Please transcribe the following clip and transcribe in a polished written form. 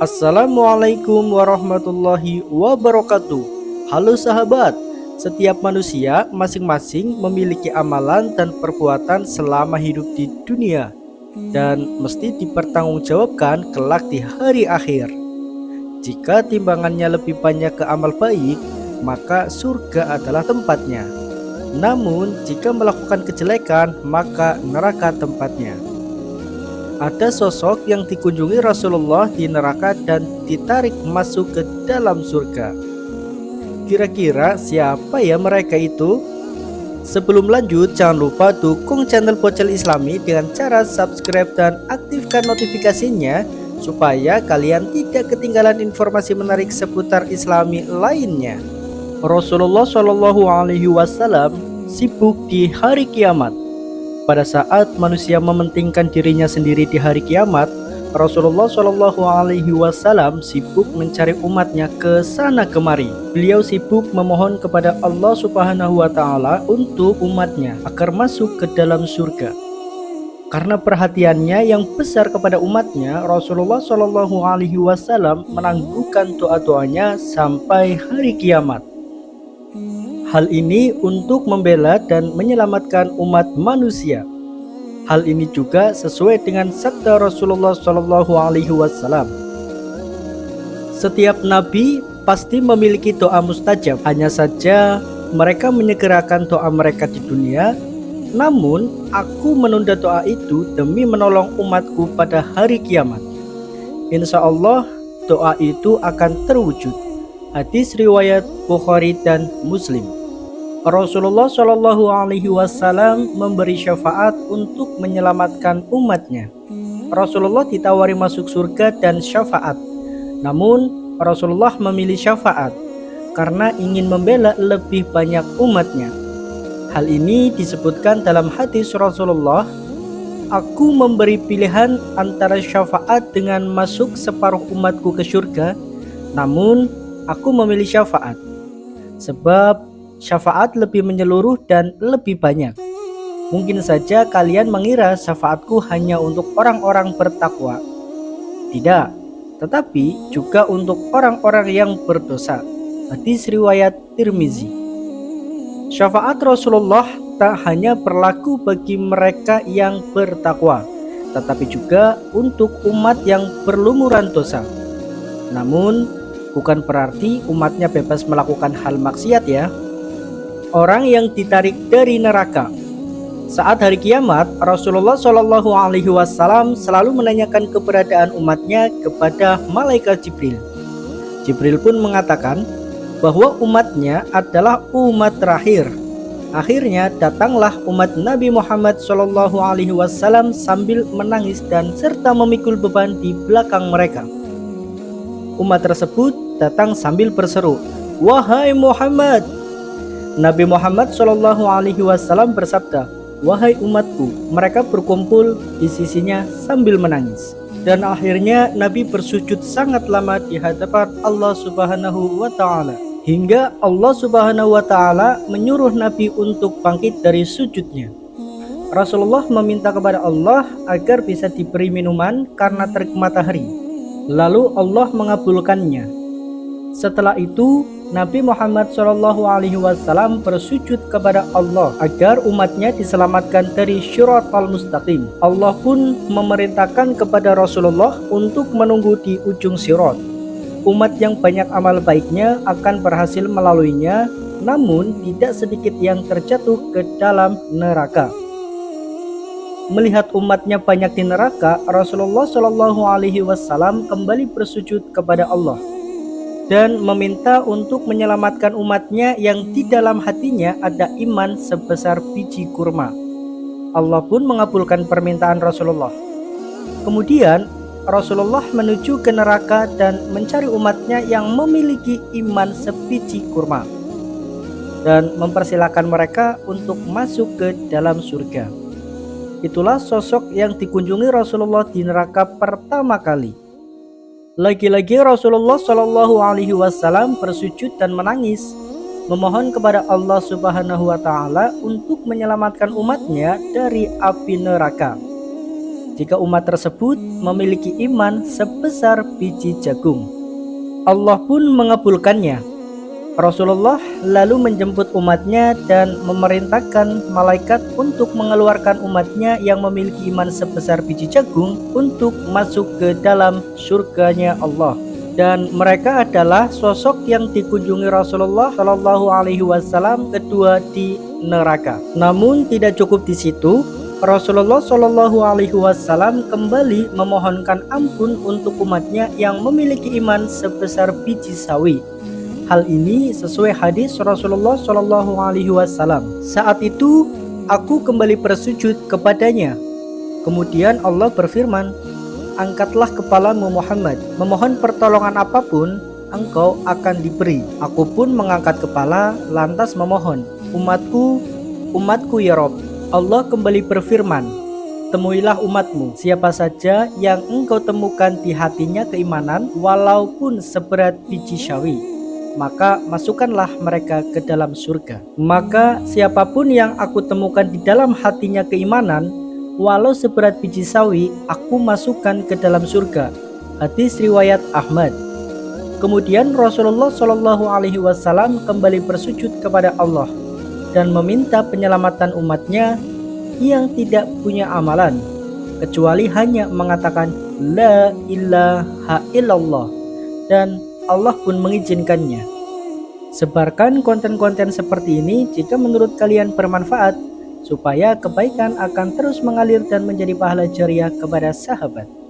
Assalamualaikum warahmatullahi wabarakatuh. Halo sahabat, setiap manusia masing-masing memiliki amalan dan perbuatan selama hidup di dunia dan mesti dipertanggungjawabkan kelak di hari akhir. Jika timbangannya lebih banyak ke amal baik, maka surga adalah tempatnya. Namun jika melakukan kejelekan, maka neraka tempatnya. Ada sosok yang dikunjungi Rasulullah di neraka dan ditarik masuk ke dalam surga. Kira-kira siapa ya mereka itu? Sebelum lanjut, jangan lupa dukung channel Pocel Islami dengan cara subscribe dan aktifkan notifikasinya supaya kalian tidak ketinggalan informasi menarik seputar Islami lainnya. Rasulullah Shallallahu Alaihi Wasallam sibuk di hari kiamat. Pada saat manusia mementingkan dirinya sendiri di hari kiamat, Rasulullah Shallallahu Alaihi Wasallam sibuk mencari umatnya ke sana kemari. Beliau sibuk memohon kepada Allah Subhanahu Wa Taala untuk umatnya agar masuk ke dalam surga. Karena perhatiannya yang besar kepada umatnya, Rasulullah Shallallahu Alaihi Wasallam menangguhkan doa-doanya sampai hari kiamat. Hal ini untuk membela dan menyelamatkan umat manusia. Hal ini juga sesuai dengan sabda Rasulullah Shallallahu Alaihi Wasallam. Setiap nabi pasti memiliki doa mustajab. Hanya saja mereka menyegerakan doa mereka di dunia. Namun aku menunda doa itu demi menolong umatku pada hari kiamat. Insya Allah doa itu akan terwujud. Hadis riwayat Bukhari dan Muslim. Rasulullah Shallallahu Alaihi Wasallam memberi syafaat untuk menyelamatkan umatnya. Rasulullah ditawari masuk surga dan syafaat. Namun Rasulullah memilih syafaat karena ingin membela lebih banyak umatnya. Hal ini disebutkan dalam hadis Rasulullah, "Aku memberi pilihan antara syafaat dengan masuk separuh umatku ke surga, namun aku memilih syafaat sebab syafaat lebih menyeluruh dan lebih banyak. Mungkin saja kalian mengira syafaatku hanya untuk orang-orang bertakwa. Tidak, tetapi juga untuk orang-orang yang berdosa." Hadis riwayat Tirmizi. Syafaat Rasulullah tak hanya berlaku bagi mereka yang bertakwa, tetapi juga untuk umat yang berlumuran dosa. Namun, bukan berarti umatnya bebas melakukan hal maksiat ya. Orang yang ditarik dari neraka. Saat hari kiamat, Rasulullah Shallallahu Alaihi Wasallam selalu menanyakan keberadaan umatnya kepada malaikat Jibril. Jibril pun mengatakan bahwa umatnya adalah umat terakhir. Akhirnya datanglah umat Nabi Muhammad Shallallahu Alaihi Wasallam sambil menangis dan serta memikul beban di belakang mereka. Umat tersebut datang sambil berseru, "Wahai Muhammad!" Nabi Muhammad Shallallahu Alaihi Wasallam bersabda, "Wahai umatku," mereka berkumpul di sisinya sambil menangis. Dan akhirnya Nabi bersujud sangat lama di hadapan Allah Subhanahu Wa Taala, hingga Allah Subhanahu Wa Taala menyuruh Nabi untuk bangkit dari sujudnya. Rasulullah meminta kepada Allah agar bisa diberi minuman karena terik matahari. Lalu Allah mengabulkannya. Setelah itu Nabi Muhammad SAW bersujud kepada Allah agar umatnya diselamatkan dari Shiratal Mustaqim. Allah pun memerintahkan kepada Rasulullah untuk menunggu di ujung sirat. Umat yang banyak amal baiknya akan berhasil melaluinya, namun tidak sedikit yang terjatuh ke dalam neraka. Melihat umatnya banyak di neraka, Rasulullah SAW kembali bersujud kepada Allah dan meminta untuk menyelamatkan umatnya yang di dalam hatinya ada iman sebesar biji kurma. Allah pun mengabulkan permintaan Rasulullah. Kemudian Rasulullah menuju ke neraka dan mencari umatnya yang memiliki iman sebiji kurma dan mempersilahkan mereka untuk masuk ke dalam surga. Itulah sosok yang dikunjungi Rasulullah di neraka pertama kali. Lagi-lagi Rasulullah Shallallahu Alaihi Wasallam bersujud dan menangis, memohon kepada Allah Subhanahu Wa Taala untuk menyelamatkan umatnya dari api neraka. jika umat tersebut memiliki iman sebesar biji jagung. Allah pun mengabulkannya. Rasulullah lalu menjemput umatnya dan memerintahkan malaikat untuk mengeluarkan umatnya yang memiliki iman sebesar biji jagung untuk masuk ke dalam surganya Allah. Dan mereka adalah sosok yang dikunjungi Rasulullah Shallallahu Alaihi Wasallam kedua di neraka. Namun tidak cukup di situ, Rasulullah Shallallahu Alaihi Wasallam kembali memohonkan ampun untuk umatnya yang memiliki iman sebesar biji sawi. Hal ini sesuai hadis Rasulullah Shallallahu Alaihi Wasallam. Saat itu aku kembali bersujud kepadanya. Kemudian Allah berfirman, "Angkatlah kepalamu Muhammad, memohon pertolongan apapun engkau akan diberi." Aku pun mengangkat kepala lantas memohon, "Umatku, umatku ya Rob." Allah kembali berfirman, "Temuilah umatmu, siapa saja yang engkau temukan di hatinya keimanan walaupun seberat biji sawi, maka masukkanlah mereka ke dalam surga." Maka siapapun yang aku temukan di dalam hatinya keimanan walau seberat biji sawi, aku masukkan ke dalam surga. Hadis riwayat Ahmad. Kemudian Rasulullah Shallallahu Alaihi Wasallam kembali bersujud kepada Allah dan meminta penyelamatan umatnya yang tidak punya amalan kecuali hanya mengatakan La ilaha illallah, dan Allah pun mengizinkannya. Sebarkan konten-konten seperti ini jika menurut kalian bermanfaat, supaya kebaikan akan terus mengalir dan menjadi pahala jariah kepada sahabat.